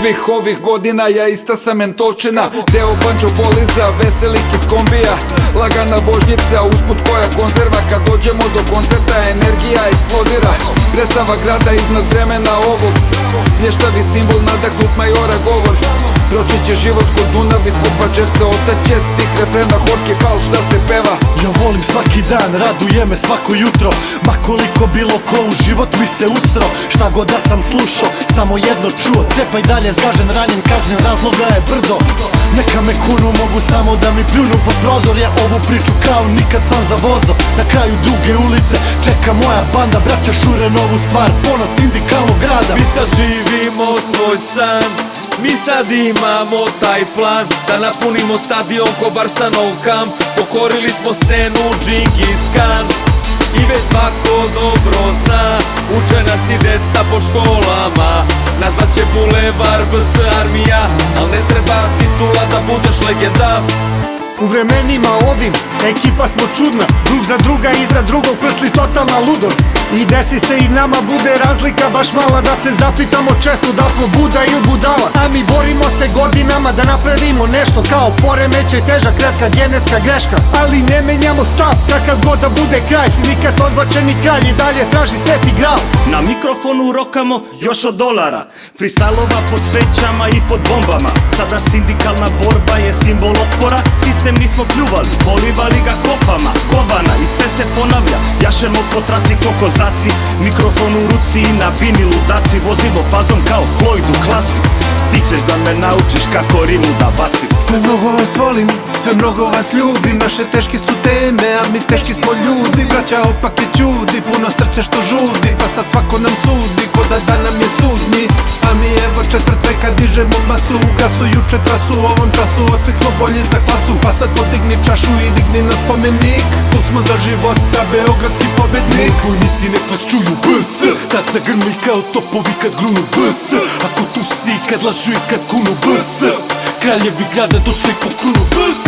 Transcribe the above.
svih ovih godina ja ista sam mentolčina. Deo bančo poliza, veselik iz kombija, lagana vožnjica, usput koja konzerva. Kad dođemo do koncerta energija eksplodira. Predstava grada iznad vremena ovog, blještavi simbol nadahnut majora govor. Proći će život kod Dunav ispod pačevca, otaće stik refrena, horski falš da se peva. Ja volim svaki dan, raduje me svako jutro, ma koliko bilo ko u život mi se ustro. Šta god da sam slušao, samo jedno čuo, cepaj dalje, zgažen, ranjen, kažnjen, razloga je brdo. Neka me kunu, mogu samo da mi pljunu pod prozor. Ja ovu priču kao nikad sam zavozo. Na kraju duge ulice čeka moja banda, braća šure novu stvar, ponos sindikalnog grada. Mi sad živimo svoj san, mi sad imamo taj plan, da napunimo stadion ko Barsanov kamp. Pokorili smo scenu Džingis Khan i već svako dobro zna, uče nas i deca po školama. Nazvaće bulevar BS armija, al ne treba titula da budeš legenda. U vremenima ovim, ekipa smo čudna, drug za druga i za drugog prsli totalna ludost. I desi se i nama bude razlika baš mala, da se zapitamo često da smo Buda ili budala. A mi borimo se godinama da napravimo nešto kao poremećaj, težak, retka genetska greška. Ali ne menjamo stav, kakav god da bude kraj, sindikat odbačeni kralj i dalje traži sveti gral. Na mikrofonu rokamo još od dolara, freestylova pod svećama i pod bombama. Sada sindikalna borba je simbol otpora, sistem nismo pljuvali, polivali ga kofama. Kovana i sve se ponavlja, jašemo po traci ko kozaci, mikrofon u ruci i na bini ludaci. Vozimo fazom kao Floyd u klasi, ti ćeš da me naučiš kako rimu da bacim. Sve mnogo vas volim, sve mnogo vas ljubim, naše teške su teme, a mi teški smo ljudi. Braća opak je čudi, puno srce što žudi, pa sad svako nam sudi, ko da nam je sudnji. A mi evo četvrt veka dižemo masu, u gasu juče trasu, u ovom času od svih smo bolji za klasu. Pa sad podigni čašu i digni na spomenik, put smo za života, beogradski pobednik. Vojnici nek vas čuju BS, da se grmi kao topovi kad grunu BS. Ako tu si kad lažu i kad kunu BS, kraljevi grada došli po krunu BS.